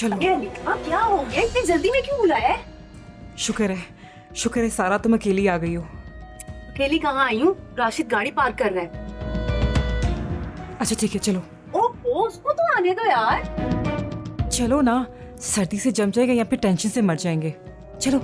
चलो। क्या हो गया, इतनी जल्दी में क्यों बुलाया है? शुक्र है सारा तुम अकेली आ गई हो। अकेली कहाँ आई हूँ, राशिद गाड़ी पार्क कर रहा है। अच्छा ठीक है चलो। ओह उसको तो आने दो यार। चलो ना, सर्दी से जम जाएगा या फिर टेंशन से मर जाएंगे। चलो।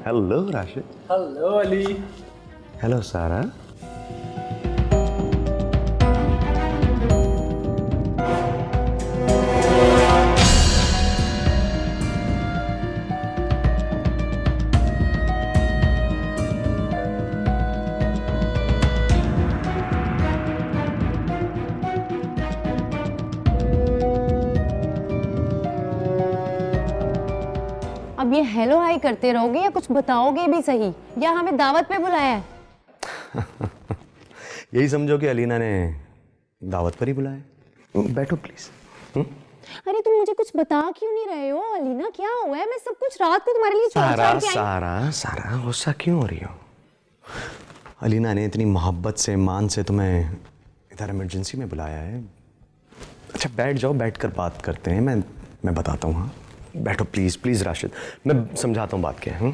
Hello Rashid. Hello Ali. Hello सारा। अब ये हेलो हाय करते रहोगे या कुछ बताओगे भी सही, या हमें दावत पे बुलाया है? यही समझो कि अलीना ने दावत पर ही बुलाया। बैठो प्लीज। अरे तुम मुझे कुछ बता क्यों नहीं रहे हो अलीना, क्या हुआ है? मैं सब कुछ रात को तुम्हारे लिए सारा सारा सारा गुस्सा क्यों हो रही हो? अलीना ने इतनी मोहब्बत से मान से तुम्हें इधर इमरजेंसी में बुलाया है। अच्छा बैठ जाओ, बैठकर बात करते हैं। मैं बताता हूँ। हाँ बैठो प्लीज प्लीज राशिद, मैं समझाता हूँ बात क्या है।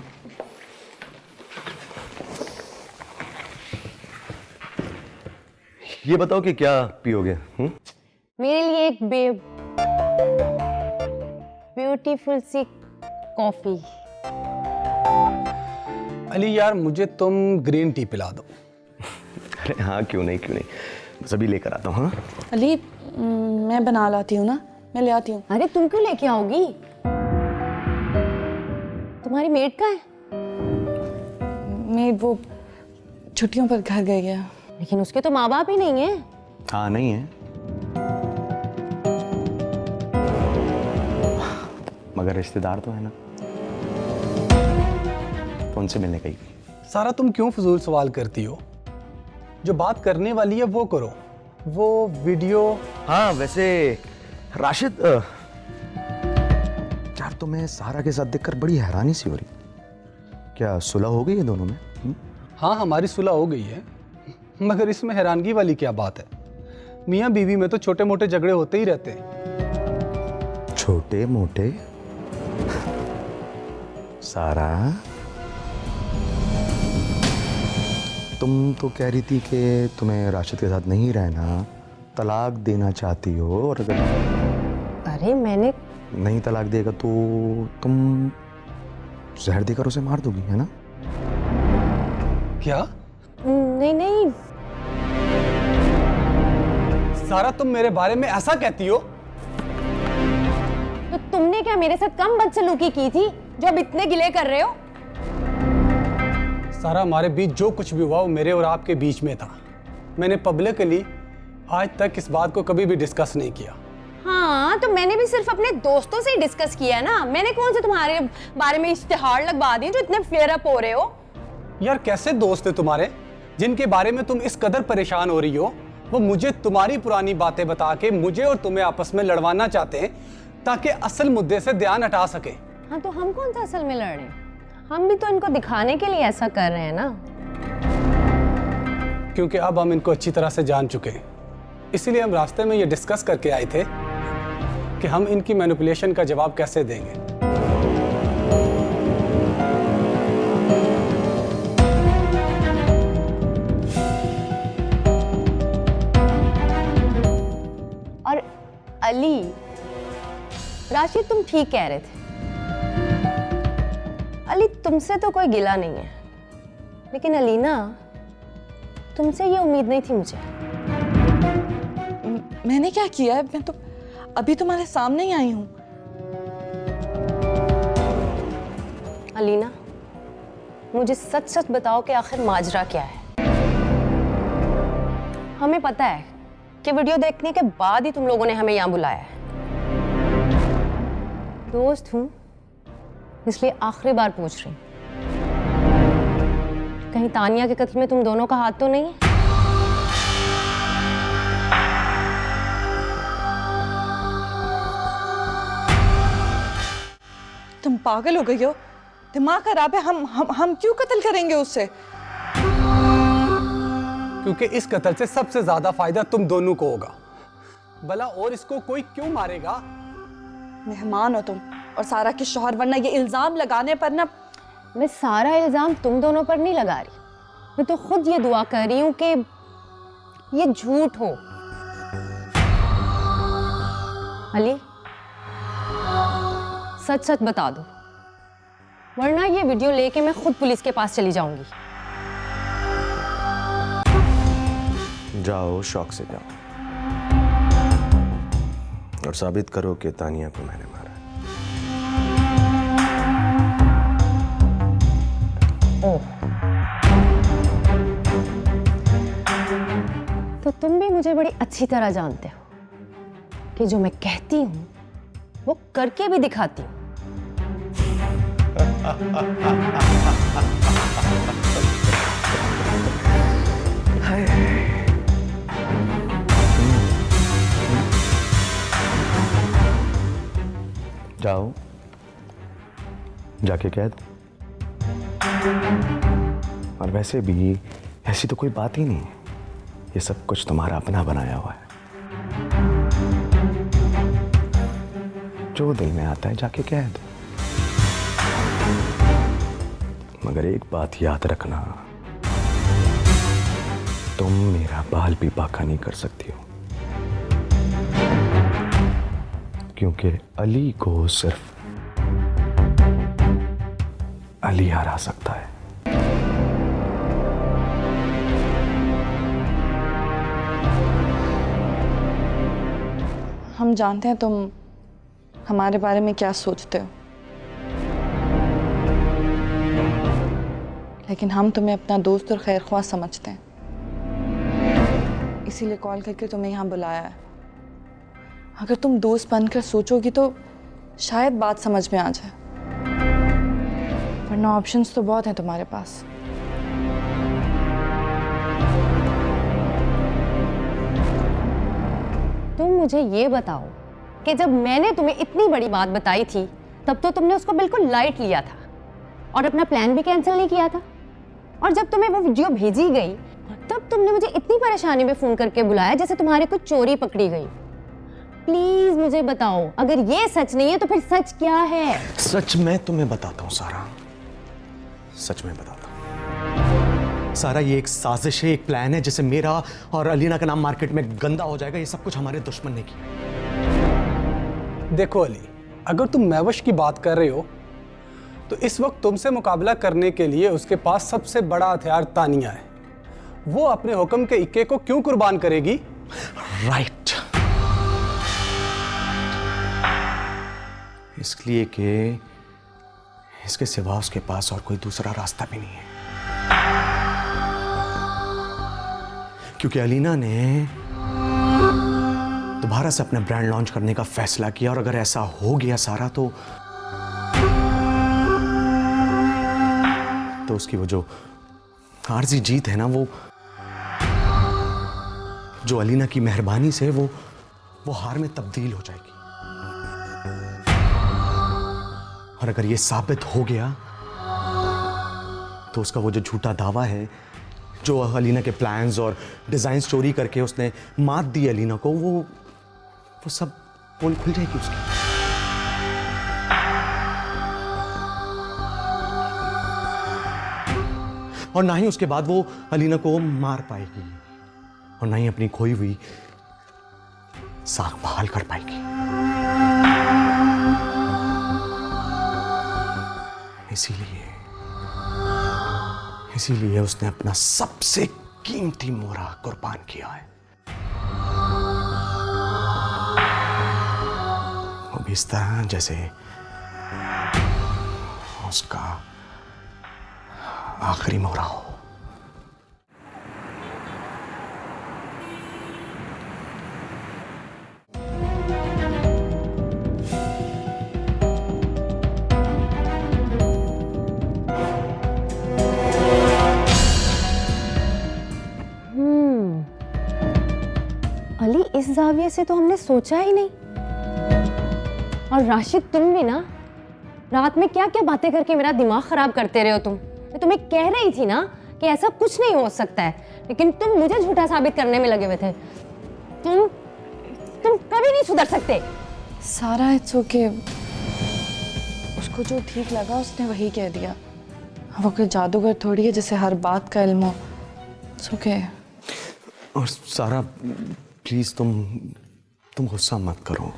ये बताओ कि क्या पियोगे? मेरे लिए एक ब्यूटीफुल सी कॉफी। अली यार मुझे तुम ग्रीन टी पिला दो। अरे हाँ क्यों नहीं, बस अभी लेकर आता हूँ। हाँ अली मैं बना लाती हूँ ना, मैं ले आती हूँ। अरे तुम क्यों लेके आओगी? तुम्हारी मेड कहाँ है? मेड वो छुट्टियों पर घर गई है। लेकिन उसके तो माँ बाप ही नहीं है। हाँ नहीं है, मगर रिश्तेदार तो है ना, तो उनसे मिलने गई। सारा तुम क्यों फजूल सवाल करती हो? जो बात करने वाली है वो करो। वो वीडियो। हाँ वैसे राशिद यार तुम्हें सारा के साथ देखकर बड़ी हैरानी सी हो रही। क्या सुलह हो गई है दोनों में? हाँ हमारी सुलह हो गई है, मगर इसमें हैरानगी वाली क्या बात है? मियाँ बीवी में तो छोटे मोटे झगड़े होते ही रहते हैं। छोटे मोटे? सारा तुम तो कह रही थी कि तुम्हें राशिद के साथ नहीं रहना, तलाक देना चाहती हो, और अगर अरे मैंने नहीं तलाक देगा तो तुम जहर देकर उसे मार दोगी, है ना? क्या? नहीं। सारा तुम मेरे बारे में ऐसा कहती हो? तो तुमने क्या मेरे साथ कम बदसलूकी की थी जो अब इतने गिले कर रहे हो? सारा हमारे बीच जो कुछ भी हुआ वो मेरे और आपके बीच में था। मैंने पब्लिकली आज तक इस बात को कभी भी डिस्कस नहीं किया। हाँ तो मैंने भी सिर्फ अपने दोस्तों से ही डिस्कस किया ना। मैंने कौन से तुम्हारे बारे में इश्तिहार लगवा दिए जो इतने फ्लेयर अप हो रहे हो? यार कैसे दोस्त है तुम्हारे जिनके बारे में तुम इस कदर परेशान हो रही हो? वो मुझे तुम्हारी पुरानी बातें बता के मुझे और तुम्हें आपस में लड़वाना चाहते हैं, ताकि असल मुद्दे से ध्यान हटा सके। हाँ तो हम कौन सा असल में लड़ रहे हैं? हम भी तो इनको दिखाने के लिए ऐसा कर रहे हैं ना। क्योंकि अब हम इनको अच्छी तरह से जान चुके हैं, इसीलिए हम रास्ते में ये डिस्कस करके आए थे कि हम इनकी मैनिपुलेशन का जवाब कैसे देंगे। और अली, राशिद तुम ठीक कह रहे थे। अली तुमसे तो कोई गिला नहीं है, लेकिन अलीना तुमसे ये उम्मीद नहीं थी मुझे। मैंने क्या किया है? मैं तो अभी तुम्हारे सामने ही आई हूँ। अलीना, मुझे सच सच बताओ कि आखिर माजरा क्या है। हमें पता है कि वीडियो देखने के बाद ही तुम लोगों ने हमें यहाँ बुलाया है। दोस्त हूँ इसलिए आखिरी बार पूछ रही हूँ, कहीं तानिया के कत्ल में तुम दोनों का हाथ तो नहीं है? तुम पागल हो गई हो? दिमाग खराब है। हम क्यों कत्ल करेंगे उससे? क्योंकि इस कत्ल से सबसे ज्यादा फायदा तुम दोनों को होगा। भला और इसको कोई क्यों मारेगा? मेहमान हो तुम और सारा के शौहर, वरना ये इल्जाम लगाने पर ना। मैं सारा इल्जाम तुम दोनों पर नहीं लगा रही, मैं तो खुद ये दुआ कर रही हूं कि ये झूठ हो। अली, सच सच बता दो, वरना ये वीडियो लेके मैं खुद पुलिस के पास चली जाऊंगी। जाओ, शौक से जाओ और साबित करो कि तानिया को मैंने मारा। ओह, तो तुम भी मुझे बड़ी अच्छी तरह जानते हो कि जो मैं कहती हूं वो करके भी दिखाती हूं। जाओ, जाके कह दो। और वैसे भी ऐसी तो कोई बात ही नहीं है, ये सब कुछ तुम्हारा अपना बनाया हुआ है। जो दिल में आता है जाके कह दो। मगर एक बात याद रखना, तुम मेरा बाल भी बांका नहीं कर सकती हो, क्योंकि अली को सिर्फ अली हरा सकता है। हम जानते हैं तुम हमारे बारे में क्या सोचते हो, लेकिन हम तुम्हें अपना दोस्त और खैरख्वाह समझते हैं, इसीलिए कॉल करके तुम्हें यहाँ बुलाया है। अगर तुम दोस्त बनकर सोचोगी तो शायद बात समझ में आ जाए, वरना ऑप्शंस तो बहुत हैं तुम्हारे पास। तुम मुझे ये बताओ कि जब मैंने तुम्हें इतनी बड़ी बात बताई थी तब तो तुमने उसको बिल्कुल लाइट लिया था और अपना प्लान भी कैंसिल नहीं किया था, और जब तुम्हें वो वीडियो भेजी गई तब तुमने मुझे इतनी परेशानी में फोन करके बुलाया जैसे तुम्हारी कुछ चोरी पकड़ी गई। प्लीज मुझे बताओ, अगर ये सच नहीं है तो फिर सच क्या है? सच मैं तुम्हें बताता हूं सारा, सच में बताता हूं सारा। ये एक साजिश है, एक प्लान है जिससे मेरा और अलीना का नाम मार्केट में गंदा हो जाएगा। ये सब कुछ हमारे दुश्मन ने किया। देखो अली, अगर तुम मैवश की बात कर रहे हो तो इस वक्त तुमसे मुकाबला करने के लिए उसके पास सबसे बड़ा हथियार तानिया है। वो अपने हुक्म के इक्के को क्यों कुर्बान करेगी? राइट, इसलिए कि इसके सिवा उसके पास और कोई दूसरा रास्ता भी नहीं है, क्योंकि अलीना ने दोबारा से अपना ब्रांड लॉन्च करने का फैसला किया। और अगर ऐसा हो गया सारा तो उसकी वो जो आरजी जीत है ना, वो जो अलीना की मेहरबानी से वो हार में तब्दील हो जाएगी। और अगर ये साबित हो गया तो उसका वो जो झूठा दावा है, जो अलीना के प्लान्स और डिजाइन चोरी करके उसने मात दी अलीना को, वो सब पोल खुल जाएगी उसकी। और ना ही उसके बाद वो अलीना को मार पाएगी और ना ही अपनी खोई हुई साख बहाल कर पाएगी। इसीलिए उसने अपना सबसे कीमती मोहरा कुर्बान किया है। वो भी इस तरह जैसे उसका आखिरी मोहरा हो। अली, इस जाविये से तो हमने सोचा ही नहीं। और राशिद, तुम भी ना रात में क्या क्या बातें करके मेरा दिमाग खराब करते रहे हो तुम। मैं तुम्हें कह रही थी ना कि ऐसा कुछ नहीं हो सकता है, लेकिन तुम मुझे झूठा साबित करने में लगे हुए थे। तुम कभी नहीं सुधर सकते। सारा इट्स ओके। उसको जो ठीक लगा उसने वही कह दिया। वो कोई जादूगर थोड़ी है जिसे हर बात का इल्म हो। It's okay. और सारा प्लीज तुम गुस्सा मत करो।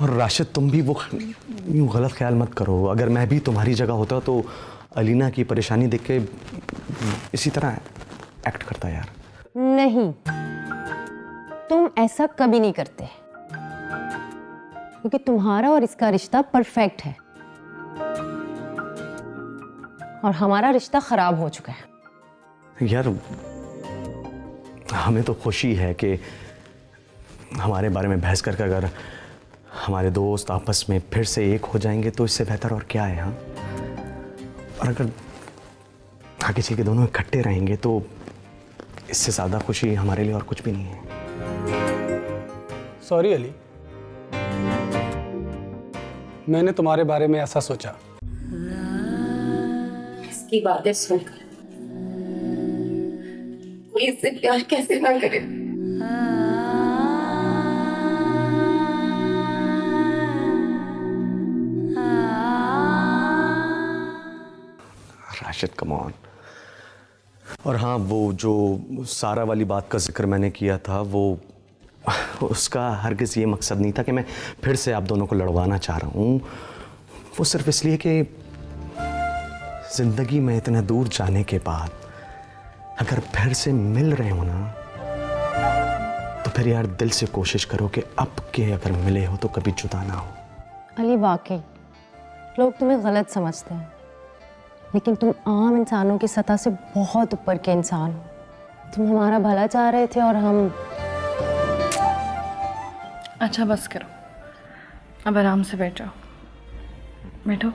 और राशिद, तुम भी वो यूं गलत ख्याल मत करो। अगर मैं भी तुम्हारी जगह होता तो अलीना की परेशानी देख के इसी तरह एक्ट करता यार। नहीं, तुम ऐसा कभी नहीं करते, क्योंकि तुम्हारा और इसका रिश्ता परफेक्ट है और हमारा रिश्ता खराब हो चुका है। यार, हमें तो खुशी है कि हमारे बारे में बहस करके अगर हमारे दोस्त आपस में फिर से एक हो जाएंगे तो इससे बेहतर और क्या है। हाँ, और अगर आगे चल के दोनों इकट्ठे रहेंगे तो इससे ज़्यादा खुशी हमारे लिए और कुछ भी नहीं है। सॉरी अली, मैंने तुम्हारे बारे में ऐसा सोचा। इसकी बातें सुनकर कोई इससे प्यार कैसे ना करे। Rashid, come on. और हाँ, वो जो सारा वाली बात का जिक्र मैंने किया था, वो उसका हरगिज़ ये मकसद नहीं था कि मैं फिर से आप दोनों को लड़वाना चाह रहा हूँ। वो सिर्फ इसलिए कि ज़िंदगी में इतना दूर जाने के बाद अगर फिर से मिल रहे हो ना, तो फिर यार दिल से कोशिश करो कि अब के अगर मिले हो तो कभी जुदा ना हो। अली, वाकई लोग तुम्हें गलत समझते हैं, लेकिन तुम आम इंसानों की सतह से बहुत ऊपर के इंसान हो। तुम हमारा भला चाह रहे थे और हम। अच्छा, बस करो, अब आराम से बैठ जाओ। बैठो।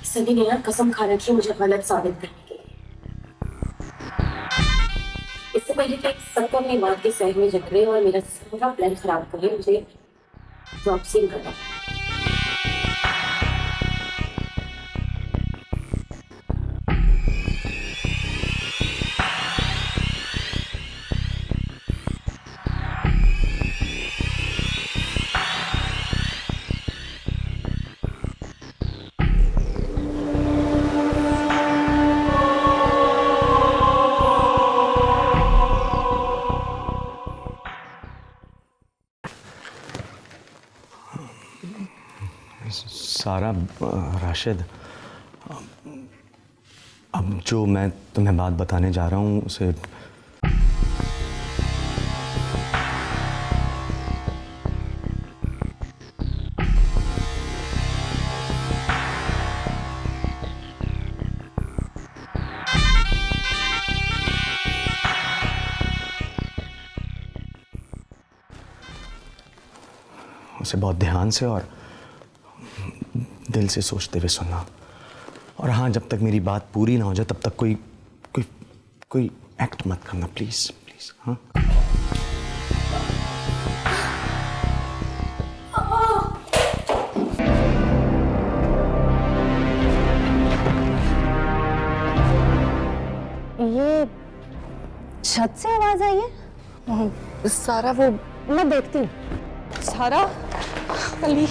सनी ने यार कसम खा रखी है मुझे गलत साबित करने के लिए। इससे पहले कि सबको अपनी बात के सह में जकड़े और मेरा पूरा प्लान खराब करे, मुझे जॉब सीन करना। सारा, राशिद, अब जो मैं तुम्हें बात बताने जा रहा हूँ उसे से बहुत ध्यान से और दिल से सोचते हुए सुनना। और हाँ, जब तक मेरी बात पूरी ना हो जाए तब तक कोई कोई कोई एक्ट मत करना, प्लीज प्लीज। हाँ, ये छत से आवाज आई है? सारा वो मैं देखती हूँ। सारा अली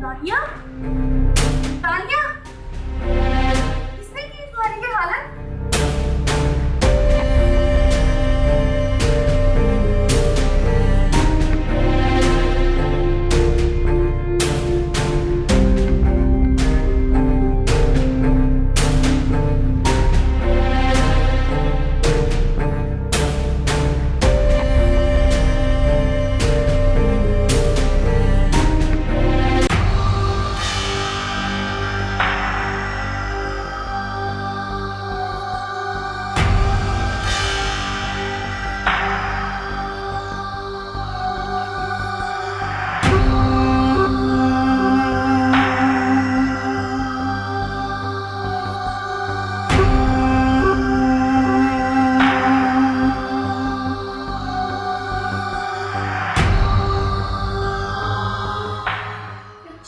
तानिया, तानिया, किसने की तुम्हारी ये हालत?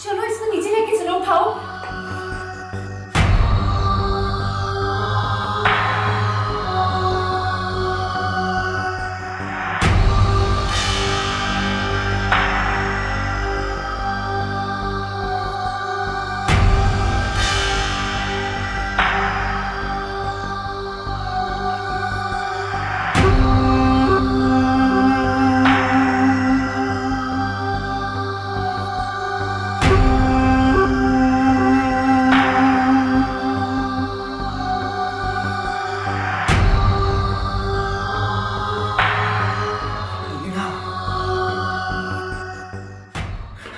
चलो इसको नीचे लेके चलो, उठाओ।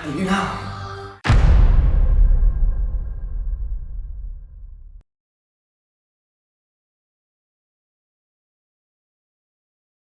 अलीना,